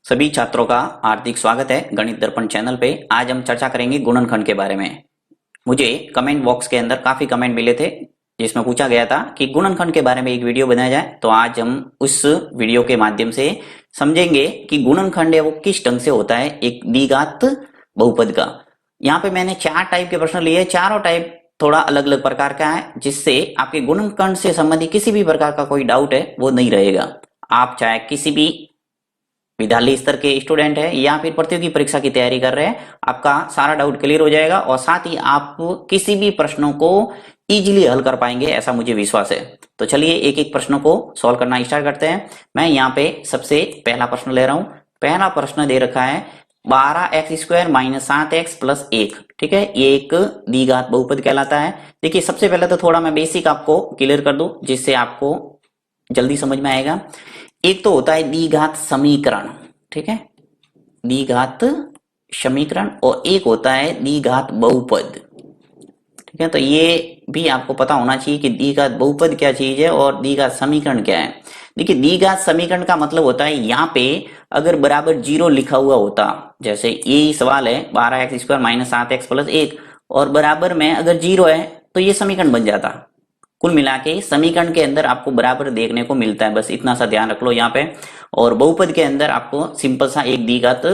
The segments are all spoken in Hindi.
सभी छात्रों का हार्दिक स्वागत है गणित दर्पण चैनल पे। आज हम चर्चा करेंगे गुणनखंड के बारे में। मुझे कमेंट बॉक्स के अंदर काफी कमेंट मिले थे जिसमें पूछा गया था कि गुणनखंड के बारे में एक वीडियो बनाया जाए। तो आज हम उस वीडियो के माध्यम से समझेंगे कि गुणनखंड है वो किस ढंग से होता है एक द्विघात बहुपद का। यहाँ पे मैंने 4 टाइप के प्रश्न लिए, चारों टाइप थोड़ा अलग अलग प्रकार का है, जिससे आपके गुणनखंड से संबंधित किसी भी प्रकार का कोई डाउट है वो नहीं रहेगा। आप चाहे किसी भी विद्यालय स्तर के स्टूडेंट है या फिर प्रतियोगी परीक्षा की तैयारी कर रहे हैं, आपका सारा डाउट क्लियर हो जाएगा और साथ ही आप किसी भी प्रश्नों को इजीली हल कर पाएंगे, ऐसा मुझे विश्वास है। तो चलिए एक एक प्रश्नों को सॉल्व करना स्टार्ट करते हैं। मैं यहाँ पे सबसे पहला प्रश्न ले रहा हूं। पहला प्रश्न दे रखा है 12x² - 7x + 1। ठीक है, ये एक द्विघात बहुपद कहलाता है। देखिए सबसे पहले तो थोड़ा मैं बेसिक आपको क्लियर कर दूं जिससे आपको जल्दी समझ में आएगा। एक तो होता है द्विघात समीकरण, ठीक है, द्विघात समीकरण, और एक होता है द्विघात बहुपद। ठीक है, तो ये भी आपको पता होना चाहिए कि द्विघात बहुपद क्या चीज है और द्विघात समीकरण क्या है। देखिए द्विघात समीकरण का मतलब होता है यहाँ पे अगर बराबर 0 लिखा हुआ होता, जैसे ये सवाल है 12x² - 7x + 1 और बराबर में अगर 0 है तो ये समीकरण बन जाता। कुल मिला के समीकरण के अंदर आपको बराबर देखने को मिलता है, बस इतना सा ध्यान रख लो यहाँ पे। और बहुपद के अंदर आपको सिंपल सा एक द्विघात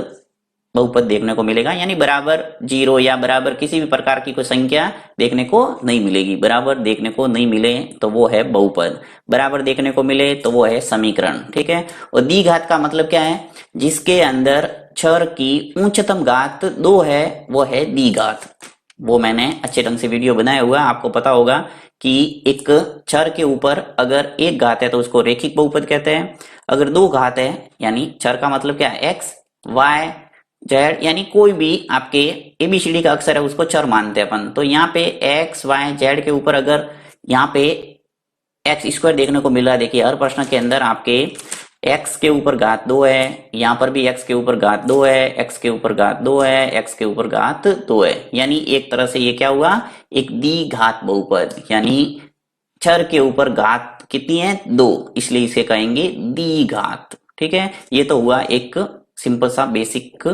बहुपद देखने को मिलेगा, यानी बराबर 0 या बराबर किसी भी प्रकार की कोई संख्या देखने को नहीं मिलेगी। बराबर देखने को नहीं मिले तो वो है बहुपद, बराबर देखने को मिले तो वो है समीकरण। ठीक है, और द्विघात का मतलब क्या है, जिसके अंदर चर की उच्चतम घात 2 है वो है द्विघात। वो मैंने अच्छे ढंग से वीडियो बनाया हुआ है, आपको पता होगा कि एक चर के ऊपर अगर एक घात है तो उसको रेखिक बहुपद कहते हैं। अगर 2 घात है, यानी चर का मतलब क्या है, x, y, z, यानी कोई भी आपके एबीसीडी का अक्षर है उसको चर मानते हैं अपन। तो यहाँ पे x, y, z के ऊपर अगर यहाँ पे x² देखने को मिल रहा है। देखिए हर प्रश्न के अंदर आपके x के ऊपर घात 2 है, यहाँ पर भी x के ऊपर घात 2 है, x के ऊपर घात 2 है, x के ऊपर घात 2 है, यानी एक तरह से ये क्या हुआ, एक द्विघात बहुपद, यानी चर के ऊपर घात कितनी है, 2, इसलिए इसे कहेंगे द्विघात। ठीक है, ये तो हुआ एक सिंपल सा बेसिक।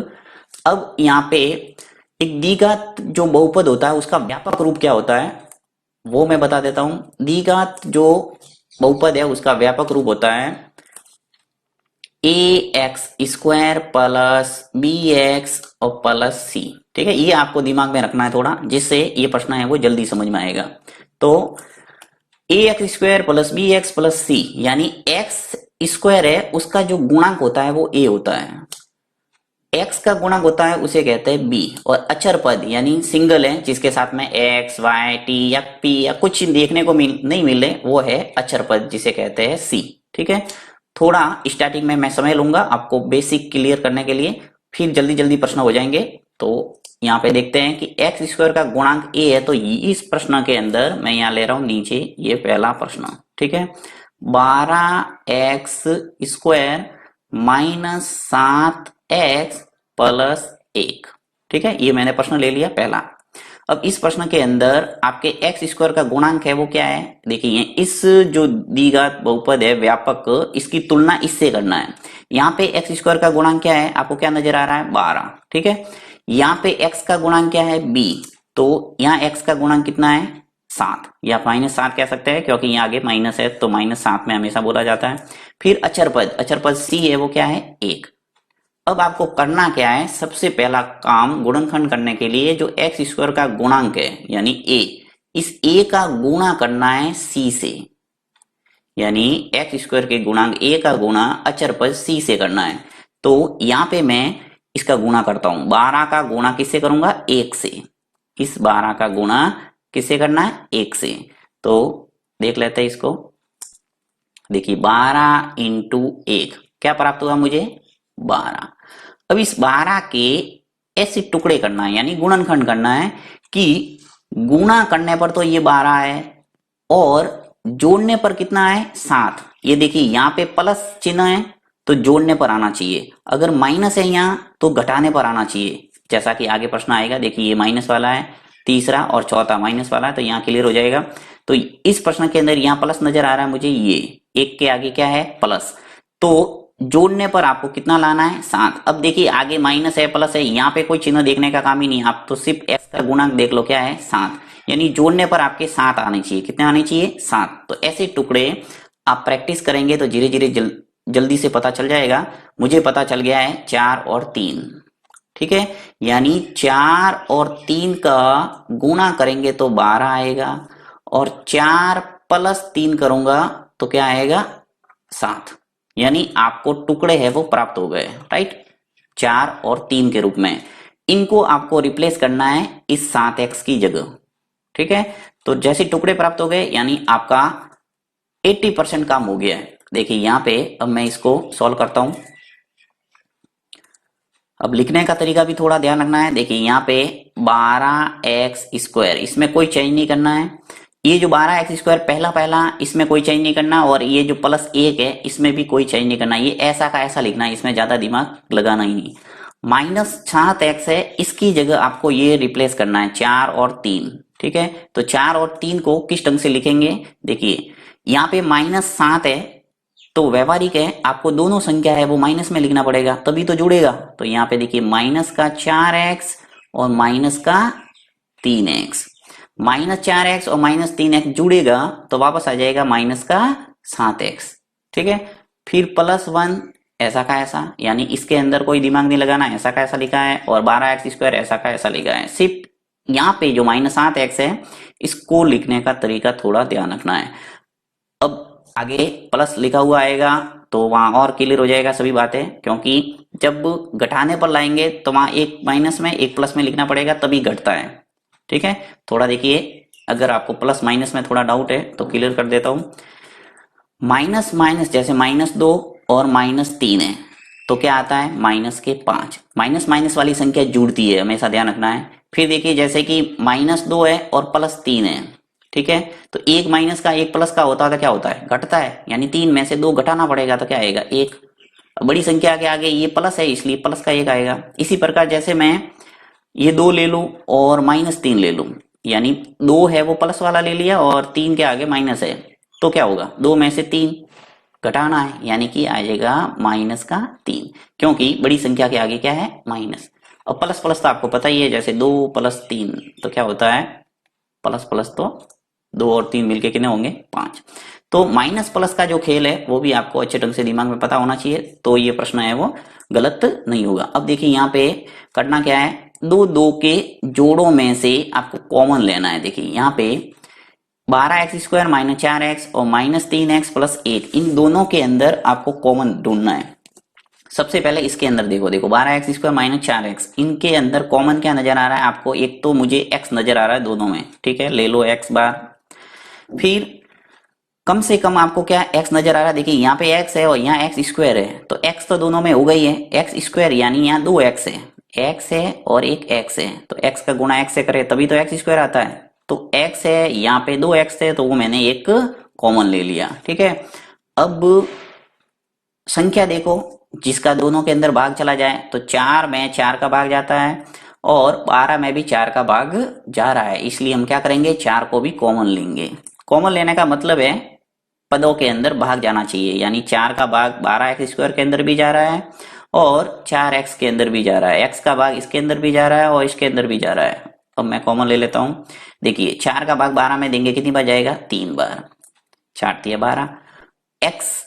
अब यहाँ पे एक द्विघात जो बहुपद होता है उसका व्यापक रूप क्या होता है वो मैं बता देता हूं। द्विघात जो बहुपद है उसका व्यापक रूप होता है ax² + bx और प्लस c। ठीक है, ये आपको दिमाग में रखना है थोड़ा, जिससे ये प्रश्न है वो जल्दी समझ में आएगा। तो ax² + bx + c, यानी x² है उसका जो गुणांक होता है वो a होता है, x का गुणक होता है उसे कहते हैं b, और अचर पद यानी सिंगल है जिसके साथ में x, y, t या p या कुछ देखने को नहीं मिले वो है अचर पद जिसे कहते हैं c। ठीक है, थोड़ा स्टार्टिंग में मैं समय लूंगा आपको बेसिक क्लियर करने के लिए, फिर जल्दी जल्दी प्रश्न हो जाएंगे। तो यहाँ पे देखते हैं कि x² का गुणांक a है, तो इस प्रश्न के अंदर मैं यहाँ ले रहा हूं नीचे ये पहला प्रश्न। ठीक है, 12x² - 7x + 1। ठीक है, ये मैंने प्रश्न ले लिया पहला। अब इस प्रश्न के अंदर आपके x² का गुणांक है वो क्या है, देखिए इस जो द्विघात बहुपद है व्यापक, इसकी तुलना इससे करना है। यहाँ पे x² का गुणांक क्या है आपको क्या नजर आ रहा है, 12। ठीक है, यहाँ पे x का गुणांक क्या है, b, तो यहाँ x का गुणांक कितना है, 7 या -7 कह सकते हैं क्योंकि यहाँ आगे माइनस है तो -7 में हमेशा बोला जाता है। फिर अचर पद c है वो क्या है, 1। अब आपको करना क्या है, सबसे पहला काम गुणनखंड करने के लिए जो x² का गुणांक है यानी a, इस a का गुणा करना है c से, यानी x² के गुणांक a का गुणा अचर पद c से करना है। तो यहां पे मैं इसका गुणा करता हूं, 12 का गुणा किससे करूंगा, 1 से। इस 12 का गुणा किससे करना है, 1 से। तो देख लेते हैं इसको, देखिए 12 × 1 क्या प्राप्त हुआ मुझे, 12। अब इस 12 के ऐसे टुकड़े करना है यानी गुणनखंड करना है कि गुणा करने पर तो ये 12 है और जोड़ने पर कितना है, 7। ये देखिए यहाँ पे प्लस चिन्ह है तो जोड़ने पर आना चाहिए, अगर माइनस है यहाँ तो घटाने पर आना चाहिए, जैसा कि आगे प्रश्न आएगा। देखिए ये माइनस वाला है, तीसरा और चौथा माइनस वाला है, तो यहाँ क्लियर हो जाएगा। तो इस प्रश्न के अंदर यहाँ प्लस नजर आ रहा है मुझे, ये 1 के आगे क्या है, प्लस। तो जोड़ने पर आपको कितना लाना है 7। अब देखिए आगे माइनस है प्लस है, यहाँ पे कोई चिन्ह देखने का काम ही नहीं, आप तो सिर्फ x का गुणांक देख लो क्या है 7, यानी जोड़ने पर आपके 7 आने चाहिए। कितने आने चाहिए 7। तो ऐसे टुकड़े आप प्रैक्टिस करेंगे तो धीरे धीरे जल्दी से पता चल जाएगा। मुझे पता चल गया है 4 और 3, ठीक है, यानी 4 और 3 का गुणा करेंगे तो 12 आएगा, और 4 प्लस 3 करूंगा तो क्या आएगा 7, यानी आपको टुकड़े है वो प्राप्त हो गए, राइट, 4 और 3 के रूप में। इनको आपको रिप्लेस करना है इस 7x की जगह, ठीक है। तो जैसे टुकड़े प्राप्त हो गए यानी आपका 80% काम हो गया है। देखिए यहाँ पे अब मैं इसको सॉल्व करता हूं। अब लिखने का तरीका भी थोड़ा ध्यान रखना है। देखिए यहाँ पे 12x², इसमें कोई चेंज नहीं करना है। ये जो 12x² पहला इसमें कोई चेंज नहीं करना, और ये जो +1 है इसमें भी कोई चेंज नहीं करना। ये ऐसा का ऐसा लिखना है, इसमें ज्यादा दिमाग लगाना ही नहीं। -7x है, इसकी जगह आपको ये रिप्लेस करना है 4 और 3, ठीक है। तो 4 और 3 को किस ढंग से लिखेंगे, देखिए यहाँ पे -7 है तो व्यवहारिक है, आपको दोनों संख्या है वो माइनस में लिखना पड़ेगा तभी तो जुड़ेगा। तो यहाँ पे देखिए -4x और -3x, -4x और -3x जुड़ेगा तो वापस आ जाएगा -7x, ठीक है। फिर +1 ऐसा का ऐसा, यानी इसके अंदर कोई दिमाग नहीं लगाना, ऐसा का ऐसा लिखा है, और 12x² ऐसा का ऐसा लिखा है। सिर्फ यहाँ पे जो -7x है इसको लिखने का तरीका थोड़ा ध्यान रखना है। अब आगे प्लस लिखा हुआ आएगा तो वहां और क्लियर हो जाएगा सभी बातें, क्योंकि जब घटाने पर लाएंगे तो वहां एक माइनस में एक प्लस में लिखना पड़ेगा तभी घटता है, ठीक है। थोड़ा देखिए, अगर आपको प्लस माइनस में थोड़ा डाउट है तो क्लियर कर देता हूं। माइनस माइनस जैसे -2 और -3 है तो क्या आता है -5। माइनस माइनस वाली संख्या जुड़ती है, हमेशा ध्यान रखना है। फिर देखिए जैसे कि -2 है और +3 है, ठीक है, तो एक माइनस का एक प्लस का होता है तो क्या होता है घटता है, यानी 3 में से 2 घटाना पड़ेगा तो क्या आएगा 1। बड़ी संख्या के आगे ये प्लस है इसलिए प्लस का 1 आएगा। इसी प्रकार जैसे मैं ये 2 ले लूं और -3 ले लूं, यानी 2 है वो प्लस वाला ले लिया और 3 के आगे माइनस है, तो क्या होगा 2 में से 3 घटाना है, यानी कि आ जाएगा -3, क्योंकि बड़ी संख्या के आगे क्या है माइनस। और प्लस प्लस तो आपको पता ही है, जैसे 2 + 3 तो क्या होता है प्लस प्लस, तो 2 और 3 मिलके कितने होंगे 5। तो माइनस प्लस का जो खेल है वो भी आपको अच्छे ढंग से दिमाग में पता होना चाहिए, तो ये प्रश्न है वो गलत नहीं होगा। अब देखिए यहाँ पे करना क्या है, दो के जोड़ों में से आपको कॉमन लेना है। देखिए यहाँ पे 12x² -4x और -3x + 1, इन दोनों के अंदर आपको कॉमन ढूंढना है। सबसे पहले इसके अंदर देखो 12x² -4x, इनके अंदर कॉमन क्या नजर आ रहा है आपको, एक तो मुझे x नजर आ रहा है दोनों में, ठीक है, ले लो x बार। फिर कम से कम आपको क्या x नजर आ रहा है, देखिए यहाँ पे x है और यहाँ x² है, तो x तो दोनों में हो गई है, x² यानी यहाँ 2x है, x है और एक x है, तो x का गुणा x से करे तभी तो x² आता है। तो x है, यहाँ पे 2x है, तो वो मैंने एक कॉमन ले लिया, ठीक है। अब संख्या देखो जिसका दोनों के अंदर भाग चला जाए, तो 4 में 4 का भाग जाता है और 12 में भी 4 का भाग जा रहा है, इसलिए हम क्या करेंगे 4 को भी कॉमन लेंगे। कॉमन लेने का मतलब है पदों के अंदर भाग जाना चाहिए, यानी 4 का भाग 12x² के अंदर भी जा रहा है और 4x के अंदर भी जा रहा है, x का भाग इसके अंदर भी जा रहा है और इसके अंदर भी जा रहा है। अब मैं कॉमन ले लेता हूं। देखिए 4 का भाग 12 में देंगे कितनी बार जाएगा 3 बार, 4 × 12, x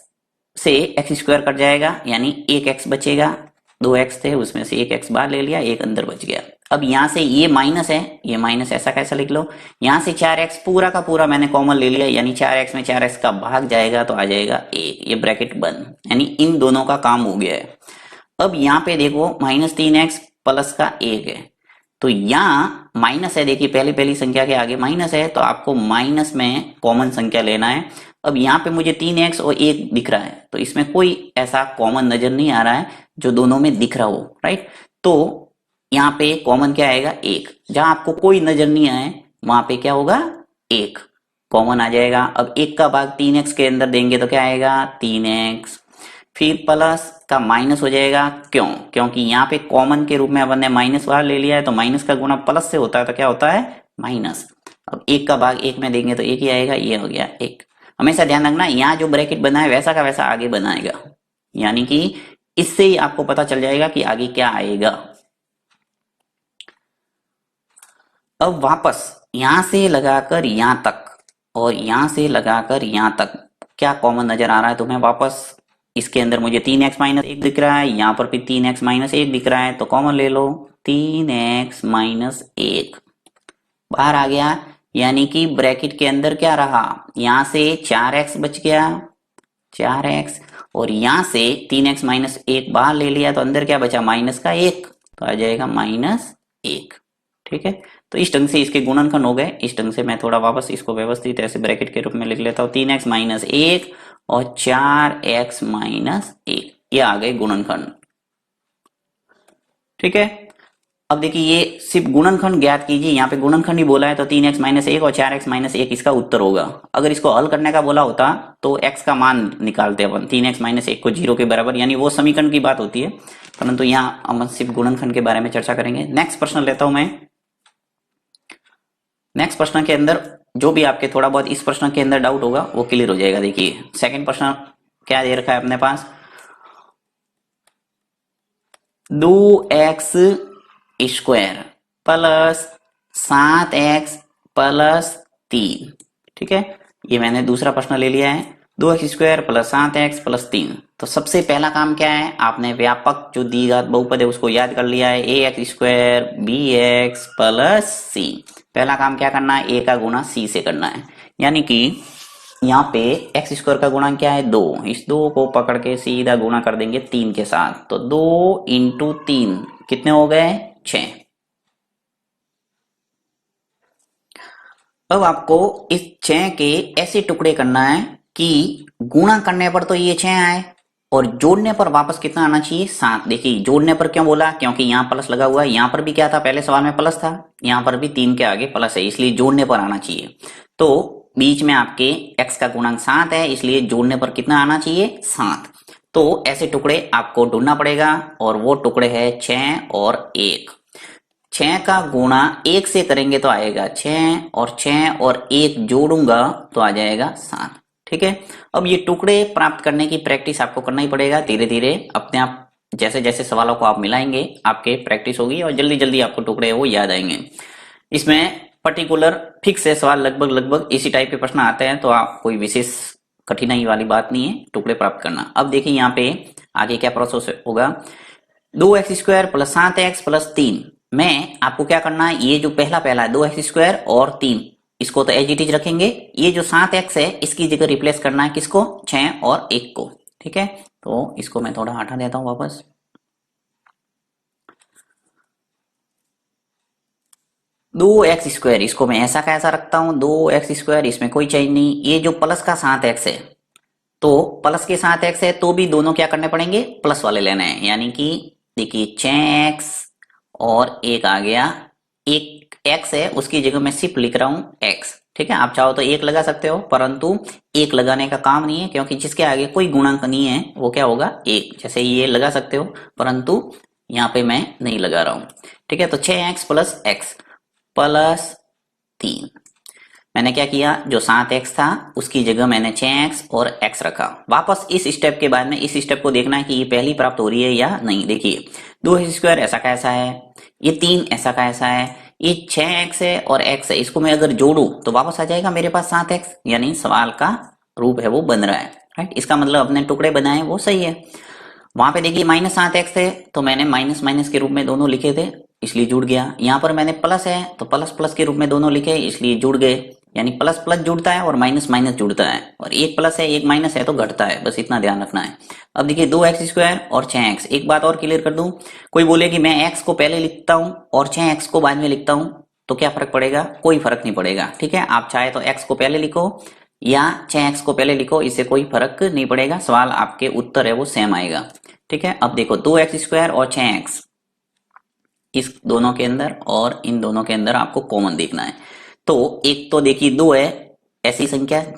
से x² कट जाएगा यानी एक x बचेगा, 2x थे उसमें से एक x बाहर ले लिया, एक अंदर बच गया। अब यहाँ से ये माइनस है, ये माइनस ऐसा कैसा लिख लो, यहाँ से 4x पूरा का पूरा मैंने कॉमन ले लिया, यानी 4x में 4x का भाग जाएगा तो आ जाएगा 1, ये ब्रैकेट बंद, यानी इन दोनों का काम हो गया है। अब यहाँ पे देखो -3x + का 1 है, तो यहाँ माइनस है, देखिए पहली संख्या के आगे माइनस है तो आपको माइनस में कॉमन संख्या लेना है। अब यहाँ पे मुझे 3x और 1 दिख रहा है, तो इसमें कोई ऐसा कॉमन नजर नहीं आ रहा है जो दोनों में दिख रहा हो, राइट। तो यहाँ पे कॉमन क्या आएगा 1, जहां आपको कोई नजर नहीं आए वहां पे क्या होगा 1 कॉमन आ जाएगा। अब 1 का भाग 3x के अंदर देंगे तो क्या आएगा 3x, फिर प्लस का माइनस हो जाएगा, क्यों, क्योंकि यहाँ पे कॉमन के रूप में अपन ने माइनस बाहर ले लिया है, तो माइनस का गुणा प्लस से होता है तो क्या होता है माइनस। अब 1 का भाग 1 में देंगे तो 1 ही आएगा, ये हो गया 1। हमेशा ध्यान रखना यहाँ जो ब्रैकेट बना है वैसा का वैसा आगे बनाएगा, यानी कि इससे ही आपको पता चल जाएगा कि आगे क्या आएगा। अब वापस यहां से लगाकर यहां तक और यहां से लगाकर यहां तक क्या कॉमन नजर आ रहा है तुम्हें? वापस इसके अंदर मुझे 3x-1 दिख रहा है, यहां पर भी 3x-1 दिख रहा है, तो कॉमन ले लो। 3x-1 बाहर आ गया, यानी कि ब्रैकेट के अंदर क्या रहा, यहां से 4x बच गया, 4x, और यहां से 3x-1 बाहर ले लिया, तो अंदर क्या बचा, माइनस का 1, तो आ जाएगा -1। ठीक है, तो इस ढंग से इसके गुणनखंड हो गए। इस ढंग से मैं थोड़ा वापस इसको व्यवस्थित ऐसे ब्रैकेट के रूप में लिख लेता हूं, 3x-1 और 4x-1, ये आ गए गुणनखंड। ठीक है, अब देखिए ये सिर्फ गुणनखंड ज्ञात कीजिए, यहाँ पे गुणनखंड ही बोला है, तो 3x-1 और 4x-1 इसका उत्तर होगा। अगर इसको हल करने का बोला होता तो x का मान निकालते अपन, 3x-1 को 0 के बराबर, यानी वो समीकरण की बात होती है, परंतु यहाँ हम सिर्फ गुणनखंड के बारे में चर्चा करेंगे। नेक्स्ट प्रश्न लेता हूं मैं। नेक्स्ट प्रश्न के अंदर जो भी आपके थोड़ा बहुत इस प्रश्न के अंदर डाउट होगा वो क्लियर हो जाएगा। देखिए सेकंड प्रश्न क्या दे रखा है अपने पास, 2x² प्लस 7x प्लस 3। ठीक है, ये मैंने दूसरा प्रश्न ले लिया है, 2x² प्लस 7x प्लस 3। तो सबसे पहला काम क्या है, आपने व्यापक जो द्विघात बहुपद है उसको याद कर लिया है, ax² bx प्लस c। पहला काम क्या करना है, a का गुणा c से करना है, यानी कि यहाँ पे x² का गुणा क्या है 2, इस 2 को पकड़ के सीधा गुणा कर देंगे 3 के साथ, तो 2 इंटू 3 कितने हो गए, 6। अब आपको इस 6 के ऐसे टुकड़े करना है कि गुणा करने पर तो ये 6 आए और जोड़ने पर वापस कितना आना चाहिए, 7। देखिए जोड़ने पर क्यों बोला, क्योंकि यहाँ प्लस लगा हुआ है, यहाँ पर भी क्या था, पहले सवाल में प्लस था, यहाँ पर भी 3 के आगे प्लस है, इसलिए जोड़ने पर आना चाहिए। तो बीच में आपके x का गुणांक 7 है, इसलिए जोड़ने पर कितना आना चाहिए, 7। तो ऐसे टुकड़े आपको ढूंढना पड़ेगा और वो टुकड़े है 6 और 1। 6 का गुणा 1 से करेंगे तो आएगा 6, और 6 और 1 जोड़ूंगा तो आ जाएगा 7। ठीक है, अब ये टुकड़े प्राप्त करने की प्रैक्टिस आपको करना ही पड़ेगा, धीरे धीरे अपने आप जैसे जैसे सवालों को आप मिलाएंगे आपके प्रैक्टिस होगी और जल्दी जल्दी आपको टुकड़े वो याद आएंगे। इसमें पर्टिकुलर फिक्स है सवाल, लगभग इसी टाइप के प्रश्न आते हैं, तो आप कोई विशेष कठिनाई वाली बात नहीं है टुकड़े प्राप्त करना। अब देखिए यहाँ पे आगे क्या प्रोसेस होगा, 2x² प्लस 7x प्लस 3 में आपको क्या करना है, ये जो पहला है 2x² और 3 इसको तो एज इट इज रखेंगे, ये जो 7x है इसकी जगह रिप्लेस करना है किसको, 6 और 1 को। ठीक है, तो इसको मैं थोड़ा हटा देता हूं वापस, 2x² इसको मैं ऐसा कैसा रखता हूं, 2x², इसमें कोई चेंज नहीं। ये जो प्लस का 7x है, तो प्लस के 7x है तो भी दोनों क्या करने पड़ेंगे, प्लस वाले लेने हैं, यानी कि देखिए 6x और 1 आ गया, एक x है उसकी जगह मैं सिर्फ लिख रहा हूं x। ठीक है, आप चाहो तो 1 लगा सकते हो, परंतु 1 लगाने का काम नहीं है, क्योंकि जिसके आगे कोई गुणांक नहीं है वो क्या होगा, 1। जैसे ये लगा सकते हो, परंतु यहाँ पे मैं नहीं लगा रहा हूं। ठीक है, तो 6x प्लस x प्लस 3, मैंने क्या किया, जो 7x था उसकी जगह मैंने 6x और x रखा। वापस इस स्टेप के बाद में इस स्टेप को देखना है कि ये पहली प्राप्त हो रही है या नहीं। देखिए 2x² ऐसा कैसा है, ये 3 ऐसा कैसा है, ये 6x है और x है, इसको मैं अगर जोड़ू तो वापस आ जाएगा मेरे पास 7x, यानी सवाल का रूप है वो बन रहा है। राइट, इसका मतलब अपने टुकड़े बनाए वो सही है। वहां पे देखिए -7x थे तो मैंने माइनस माइनस के रूप में दोनों लिखे थे, इसलिए जुड़ गया। यहाँ पर मैंने प्लस है तो प्लस प्लस के रूप में दोनों लिखे, इसलिए जुड़ गए। यानी प्लस प्लस जुड़ता है और माइनस माइनस जुड़ता है, और एक प्लस है एक माइनस है तो घटता है, बस इतना ध्यान रखना है। अब देखिए 2x² और 6x, एक बात और क्लियर कर दूं, कोई बोले कि मैं x को पहले लिखता हूं और 6x को बाद में लिखता हूं तो क्या फर्क पड़ेगा, कोई फर्क नहीं पड़ेगा। ठीक है, आप चाहे तो x को पहले लिखो या 6x को पहले लिखो, इससे कोई फर्क नहीं पड़ेगा, सवाल आपके उत्तर है वो सेम आएगा। ठीक है, अब देखो 2x² और 6x, इस दोनों के अंदर और इन दोनों के अंदर आपको कॉमन देखना है। तो एक तो देखिए 2 है ऐसी संख्या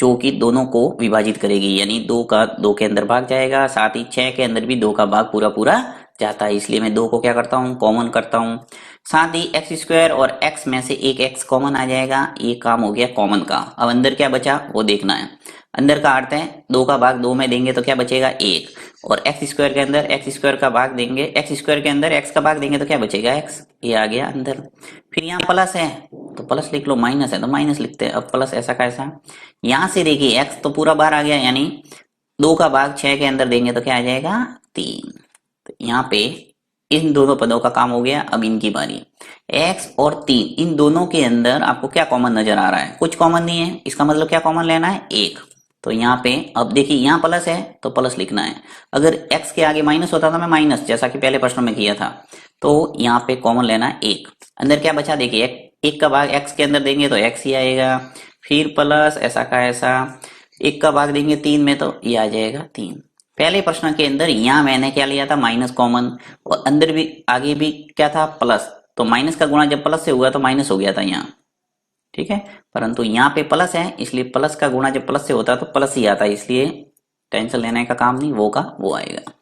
जो कि दोनों को विभाजित करेगी, यानी 2 का 2 के अंदर भाग जाएगा, साथ ही 6 के अंदर भी 2 का भाग पूरा पूरा जाता है, इसलिए मैं 2 को क्या करता हूं, कॉमन करता हूं। साथ ही x² और x में से एक x कॉमन आ जाएगा, ये काम हो गया कॉमन का। अब अंदर क्या बचा वो देखना है। अंदर का अर्थ है 2 का भाग 2 में देंगे तो क्या बचेगा 1, और एक्स स्क्वायर के अंदर एक्स स्क्वायर का भाग देंगे, एक्स स्क्वायर के अंदर एक्स का भाग देंगे तो क्या बचेगा x, ये आ गया अंदर। फिर यहाँ प्लस है तो प्लस लिख लो, माइनस है तो माइनस लिखते हैं। अब प्लस ऐसा का ऐसा, यहाँ से देखिए x तो पूरा बाहर आ गया, यानी 2 का भाग 6 के अंदर देंगे तो क्या आ जाएगा 3। तो यहाँ पे इन दोनों पदों का काम हो गया। अब इनकी बारी, x और 3 इन दोनों के अंदर आपको क्या कॉमन नजर आ रहा है, कुछ कॉमन नहीं है, इसका मतलब क्या कॉमन लेना है 1। तो यहाँ पे अब देखिए यहाँ प्लस है तो प्लस लिखना है, अगर x के आगे माइनस होता था मैं माइनस, जैसा कि पहले प्रश्न में किया था, तो यहाँ पे कॉमन लेना है 1। अंदर क्या बचा देखिए, एक का भाग x के अंदर देंगे तो x ही आएगा, फिर प्लस ऐसा का ऐसा, 1 का भाग देंगे 3 में तो ये आ जाएगा 3। पहले प्रश्न के अंदर यहाँ मैंने क्या लिया था माइनस कॉमन, और अंदर भी आगे भी क्या था प्लस, तो माइनस का गुणा जब प्लस से हुआ तो माइनस हो गया था यहाँ, ठीक है। परंतु यहाँ पे प्लस है, इसलिए प्लस का गुणा जब प्लस से होता है तो प्लस ही आता है, इसलिए टेंशन लेने का काम नहीं, वो का वो आएगा।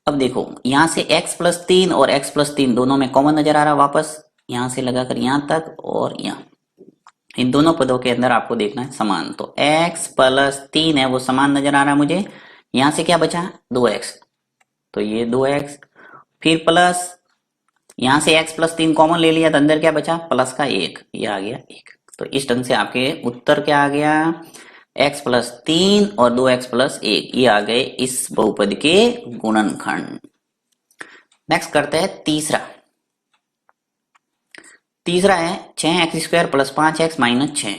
अब देखो यहाँ से x प्लस 3 और x प्लस 3 दोनों में कॉमन नजर आ रहा है, वापस यहाँ से लगाकर यहाँ तक और यहाँ, इन दोनों पदों के अंदर आपको देखना है समान, तो x प्लस 3 है वो समान नजर आ रहा है मुझे। यहाँ से क्या बचा 2x, तो ये 2x, फिर प्लस यहाँ से x प्लस 3 कॉमन ले लिया तो अंदर क्या बचा प्लस का 1, ये आ गया 1। तो इस ढंग से आपके उत्तर क्या आ गया, x प्लस 3 और 2x प्लस 1, ये आ गए इस बहुपद के गुणनखंड। नेक्स्ट करते हैं तीसरा। तीसरा है 6x square plus 5x minus 6,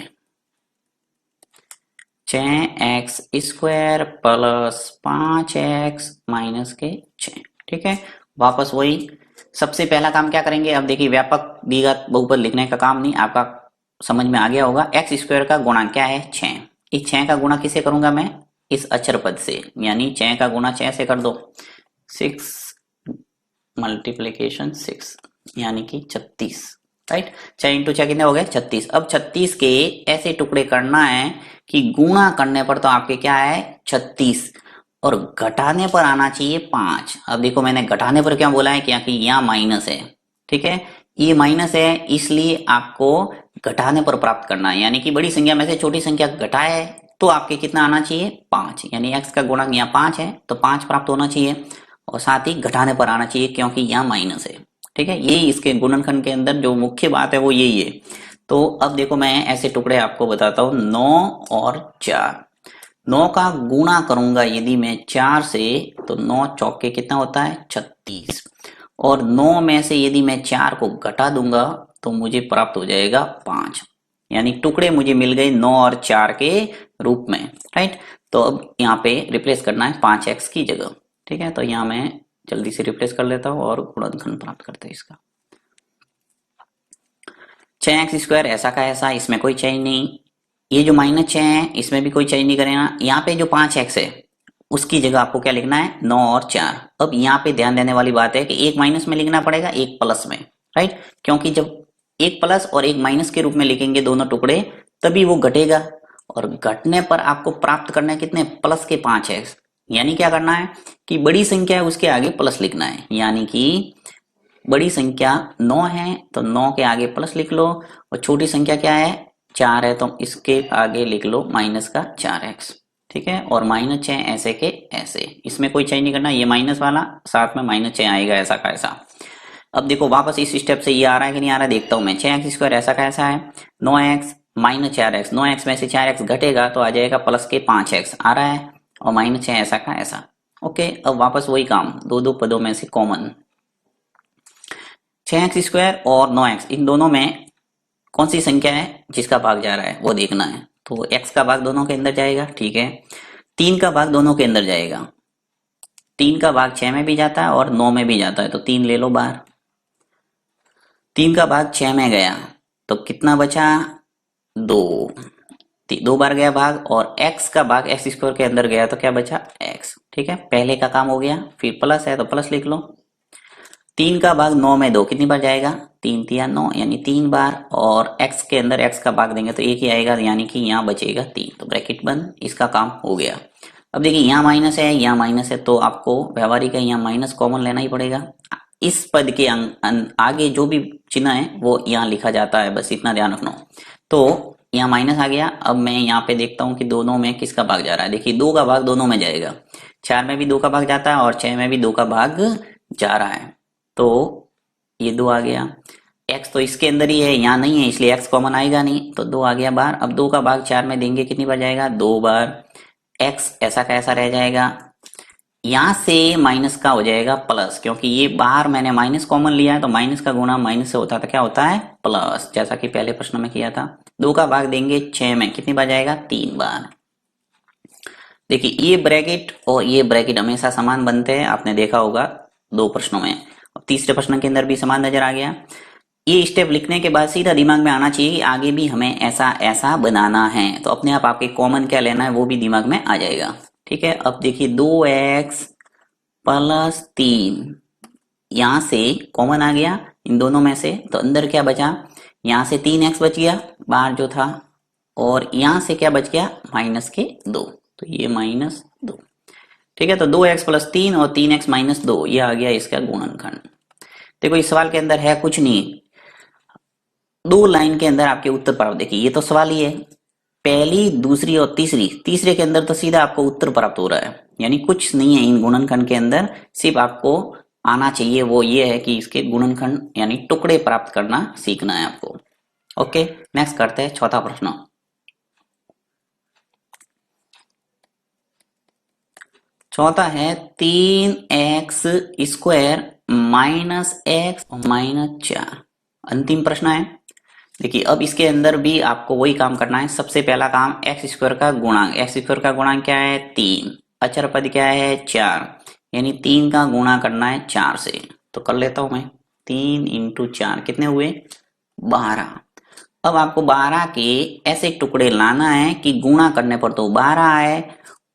6x square plus 5x minus के 6, ठीक है। वापस वही सबसे पहला काम क्या करेंगे, अब देखिए व्यापक द्विघात बहुपद लिखने का काम नहीं, आपका समझ में आ गया होगा। एक्स स्क्वायर का गुणा क्या है 6, इस 6 का गुणा किसे करूंगा मैं, इस अचर पद से, यानी 6 का गुणा 6 से कर दो, 6 मल्टीप्लीकेशन 6 यानी कि 36, राइट। 6 इंटू 6 कितने हो गए 36। अब 36 के ऐसे टुकड़े करना है कि गुणा करने पर तो आपके क्या है 36 और घटाने पर आना चाहिए 5। अब देखो मैंने घटाने पर क्या बोला है, क्योंकि यहाँ माइनस है, ठीक है, ये माइनस है इसलिए आपको घटाने पर प्राप्त करना है, यानी कि बड़ी संख्या में से छोटी संख्या घटाए तो आपके कितना आना चाहिए 5, यानी x का गुणक यहाँ 5 है तो 5 प्राप्त होना चाहिए, और साथ ही घटाने पर आना चाहिए क्योंकि यहाँ माइनस है, ठीक है। यही इसके गुणनखंड के अंदर जो मुख्य बात है वो यही है। तो अब देखो मैं ऐसे टुकड़े आपको बताता हूँ, 9 और 4, 9 का गुणा करूंगा यदि मैं 4 से तो 9 चौके कितना होता है 36, और 9 में से यदि मैं 4 को घटा दूंगा तो मुझे प्राप्त हो जाएगा 5, यानी टुकड़े मुझे मिल गए 9 और 4 के रूप में, राइट। तो अब यहाँ पे रिप्लेस करना है 5x की जगह, ठीक है। तो यहाँ मैं जल्दी से रिप्लेस कर लेता हूँ और गुणनखंड प्राप्त करते हैं इसका। 6x स्क्वायर ऐसा का ऐसा, इसमें कोई चेंज नहीं, ये जो माइनस 6 है इसमें भी कोई चेंज नहीं करेगा। यहाँ पे जो 5x है उसकी जगह आपको क्या लिखना है 9 और 4। अब यहाँ पे ध्यान देने वाली बात है कि एक माइनस में लिखना पड़ेगा एक प्लस में, राइट, क्योंकि जब एक प्लस और एक माइनस के रूप में लिखेंगे दोनों टुकड़े तभी वो घटेगा, और घटने पर आपको प्राप्त करना है कितने प्लस के 5x, यानी क्या करना है कि बड़ी संख्या है उसके आगे प्लस लिखना है, यानी कि बड़ी संख्या 9 है तो 9 के आगे प्लस लिख लो, और छोटी संख्या क्या है 4 है तो इसके आगे लिख लो माइनस का 4x, ठीक है। और माइनस 6 ऐसे के ऐसे, इसमें कोई चेंज नहीं करना, ये माइनस वाला साथ में माइनस 6 आएगा ऐसा का ऐसा। अब देखो वापस इस स्टेप से ये आ रहा है कि नहीं आ रहा है देखता हूं मैं। 6x स्क्वायर ऐसा का ऐसा है, 9x माइनस 4x, 9x में से 4x घटेगा तो आ जाएगा प्लस के 5x आ रहा है, और माइनस 6 ऐसा का ऐसा, ओके। अब वापस वही काम, दो दो पदों में से कॉमन, 6x स्क्वायर और 9x इन दोनों में कौन सी संख्या है जिसका भाग जा रहा है वो देखना है। तो x का भाग दोनों के अंदर जाएगा, ठीक है, 3 का भाग दोनों के अंदर जाएगा, 3 का भाग 6 में भी जाता है और 9 में भी जाता है, तो 3 ले लो बाहर, 3 का भाग 6 में गया तो कितना बचा 2 बार गया भाग, और x का भाग x स्क्वायर के अंदर गया तो क्या बचा x, ठीक है। पहले का काम हो गया, फिर प्लस है तो प्लस लिख लो, 3 का भाग 9 में 2 कितनी बार जाएगा 3 तिया 9 यानी 3 बार, और x के अंदर x का भाग देंगे तो 1 ही आएगा, यानी कि यहाँ बचेगा 3, तो ब्रैकेट बंद, इसका काम हो गया। अब देखिए यहाँ माइनस है यहाँ माइनस है तो आपको व्यवहारिक है यहाँ माइनस कॉमन लेना ही पड़ेगा। इस पद के आगे जो भी चिन्ह है वो यहाँ लिखा जाता है, बस इतना ध्यान रखना। तो यहाँ माइनस आ गया। अब मैं यहाँ पे देखता हूँ कि दोनों में किसका भाग जा रहा है। देखिए 2 का भाग दोनों में जाएगा, 4 में भी 2 का भाग जाता है और 6 में भी 2 का भाग जा रहा है। तो ये 2 आ गया। x तो इसके अंदर ही है, यहाँ नहीं है, इसलिए x कॉमन आएगा नहीं, तो 2 आ गया बाहर। अब 2 का भाग 4 में देंगे कितनी बार जाएगा, 2 बार। x ऐसा का ऐसा रह जाएगा। यहां से माइनस का हो जाएगा प्लस, क्योंकि ये बाहर मैंने माइनस कॉमन लिया है, तो माइनस का गुणा माइनस से होता था क्या होता है, प्लस, जैसा कि पहले प्रश्न में किया था। 2 का भाग देंगे 6 में कितनी बार जाएगा, 3 बार। देखिए ये ब्रैकेट और ये ब्रैकेट हमेशा समान बनते हैं, आपने देखा होगा 2 प्रश्नों में, और तीसरे प्रश्न के अंदर भी समान नजर आ गया। ये स्टेप लिखने के बाद सीधा दिमाग में आना चाहिए कि आगे भी हमें ऐसा ऐसा बनाना है, तो अपने आप आपके कॉमन क्या लेना है वो भी दिमाग में आ जाएगा। ठीक है, अब देखिए 2x प्लस 3, यहां से कॉमन आ गया इन दोनों में से, तो अंदर क्या बचा, यहां से 3x बच गया बाहर जो था, और यहां से क्या बच गया, माइनस के 2, तो ये -2। ठीक है, तो 2x प्लस 3 और 3x माइनस 2, ये आ गया इसका गुणनखंड। देखो इस सवाल के अंदर है कुछ नहीं, 2 लाइन के अंदर आपके उत्तर प्राप्त। देखिए ये तो सवाल ही है, पहली दूसरी और तीसरे के अंदर तो सीधा आपको उत्तर प्राप्त हो रहा है, यानी कुछ नहीं है इन गुणनखंड के अंदर, सिर्फ आपको आना चाहिए वो ये है कि इसके गुणनखंड यानी टुकड़े प्राप्त करना सीखना है आपको। ओके, नेक्स्ट करते हैं चौथा प्रश्न। चौथा है 3x square minus x minus 4, अंतिम प्रश्न है। देखिए अब इसके अंदर भी आपको वही काम करना है। सबसे पहला काम एक्स स्क्वायर का गुणांक, एक्स स्क्वायर का गुणांक क्या है, 3, अचर पद क्या है, 4, यानी 3 का गुणा करना है 4 से। तो कर लेता हूं मैं, 3 इंटू 4 कितने हुए, 12। अब आपको 12 के ऐसे टुकड़े लाना है कि गुणा करने पर तो 12 आए,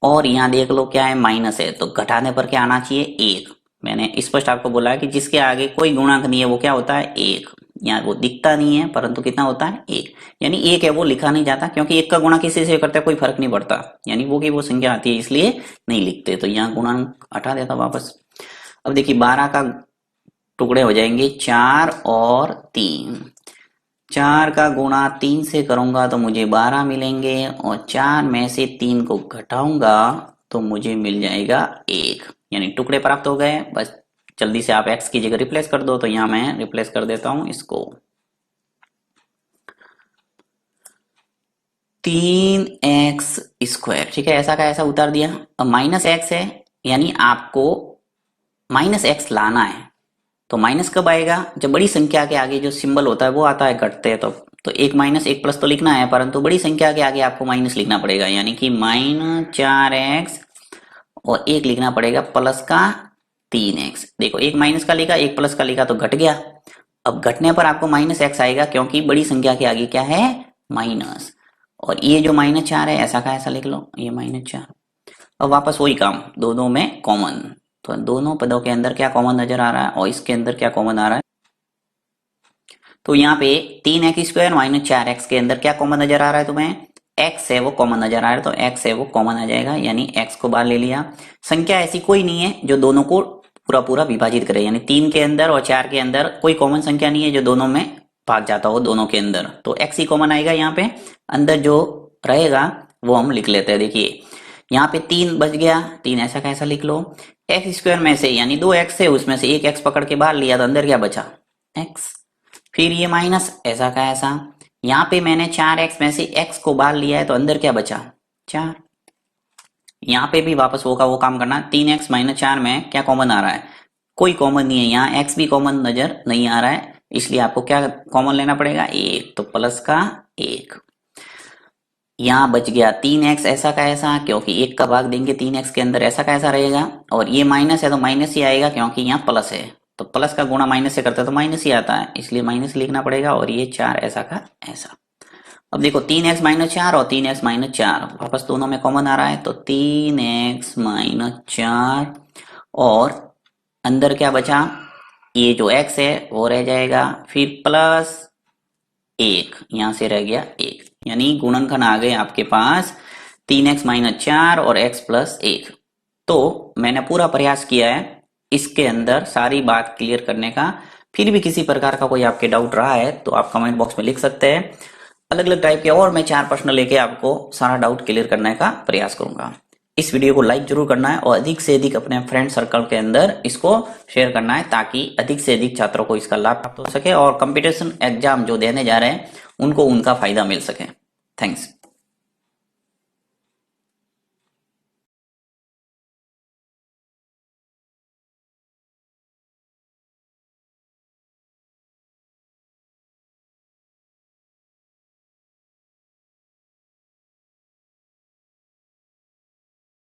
और यहाँ देख लो क्या है, माइनस है, तो घटाने पर क्या आना चाहिए, 1। मैंने स्पष्ट आपको बोला है कि जिसके आगे कोई गुणांक नहीं है वो क्या होता है, 1। यहाँ वो दिखता नहीं है परंतु कितना होता है, 1, यानी 1 है वो लिखा नहीं जाता, क्योंकि 1 का गुणा किसी से करते कोई फर्क नहीं पड़ता, यानी वो की वो संख्या आती है इसलिए नहीं लिखते, तो यहाँ गुणांक हटा देता वापस। अब देखिए 12 का टुकड़े हो जाएंगे 4 और 3, 4 का गुणा 3 से करूंगा तो मुझे 12 मिलेंगे, और 4 में से 3 को घटाऊंगा तो मुझे मिल जाएगा 1, यानी टुकड़े प्राप्त हो गए। बस जल्दी से आप x की जगह रिप्लेस कर दो, तो यहां मैं रिप्लेस कर देता हूं इसको, 3x स्क्वायर। ठीक है, ऐसा का ऐसा उतार दिया। अब माइनस एक्स है, यानी आपको माइनस एक्स लाना है, तो माइनस कब आएगा, जब बड़ी संख्या के आगे जो सिंबल होता है वो आता है घटते हैं, तो 1 माइनस 1 प्लस तो लिखना है, परंतु बड़ी संख्या के आगे आपको माइनस लिखना पड़ेगा, यानी कि -4x और 1 लिखना पड़ेगा प्लस का 3x। देखो 1 माइनस का लिखा, 1 प्लस का लिखा, तो घट गया। अब घटने पर आपको -x आएगा, क्योंकि बड़ी संख्या के आगे क्या है, माइनस, और ये जो -4 है ऐसा का ऐसा लिख लो, ये -4। अब वापस वही काम, दोनों में कॉमन, तो दोनों पदों के अंदर क्या कॉमन नजर आ रहा है और इसके अंदर क्या कॉमन आ रहा है, तो यहाँ पे 3x स्क्वायर माइनस 4x के अंदर क्या कॉमन नजर आ रहा है तुम्हें, x है वो कॉमन नजर आ रहा है, तो x है वो कॉमन आ जाएगा, यानी x को बाहर ले लिया। संख्या ऐसी कोई नहीं है जो दोनों को पूरा पूरा विभाजित करे, यानी 3 के अंदर और 4 के अंदर कोई कॉमन संख्या नहीं है जो दोनों में भाग जाता हो दोनों के अंदर, तो x ही कॉमन आएगा। यहाँ पे अंदर जो रहेगा वो हम लिख लेते हैं। देखिए यहाँ पे 3 बच गया, 3 ऐसा कैसा लिख लो, एक्स स्क्वायर में से यानी 2x है उसमें से 1 x पकड़ के बाहर लिया, तो अंदर क्या बचा, x, फिर ये माइनस ऐसा का ऐसा, यहाँ पे मैंने 4x में से x को बाहर लिया है, तो अंदर क्या बचा, 4। यहाँ पे भी वापस वो का वो काम करना, 3x माइनस 4 में क्या कॉमन आ रहा है, कोई कॉमन नहीं है, यहाँ x भी कॉमन नजर नहीं आ रहा है, इसलिए आपको क्या कॉमन लेना पड़ेगा, 1, तो प्लस का 1। यहाँ बच गया 3x ऐसा का ऐसा, क्योंकि 1 का भाग देंगे 3x के अंदर ऐसा का ऐसा रहेगा, और ये माइनस है तो माइनस ही आएगा, क्योंकि यहाँ प्लस है, तो प्लस का गुणा माइनस से करते हैं तो माइनस ही आता है, इसलिए माइनस लिखना पड़ेगा, और ये 4 ऐसा का ऐसा। अब देखो 3x माइनस 4 और 3x माइनस 4 वापस दोनों में कॉमन आ रहा है, तो 3x माइनस 4, और अंदर क्या बचा, ये जो x है वो रह जाएगा, फिर प्लस 1, यहां से रह गया 1, यानी गुणनखंड आ गए आपके पास 3x माइनस 4 और x प्लस 1। तो मैंने पूरा प्रयास किया है इसके अंदर सारी बात क्लियर करने का, फिर भी किसी प्रकार का कोई आपके डाउट रहा है तो आप कमेंट बॉक्स में लिख सकते हैं। अलग अलग टाइप के और मैं 4 प्रश्न लेके आपको सारा डाउट क्लियर करने का प्रयास करूंगा। इस वीडियो को लाइक जरूर करना है और अधिक से अधिक अपने फ्रेंड सर्कल के अंदर इसको शेयर करना है, ताकि अधिक से अधिक छात्रों को इसका लाभ प्राप्त हो सके और कंपटीशन एग्जाम जो देने जा रहे हैं उनको उनका फायदा मिल सके। थैंक्स।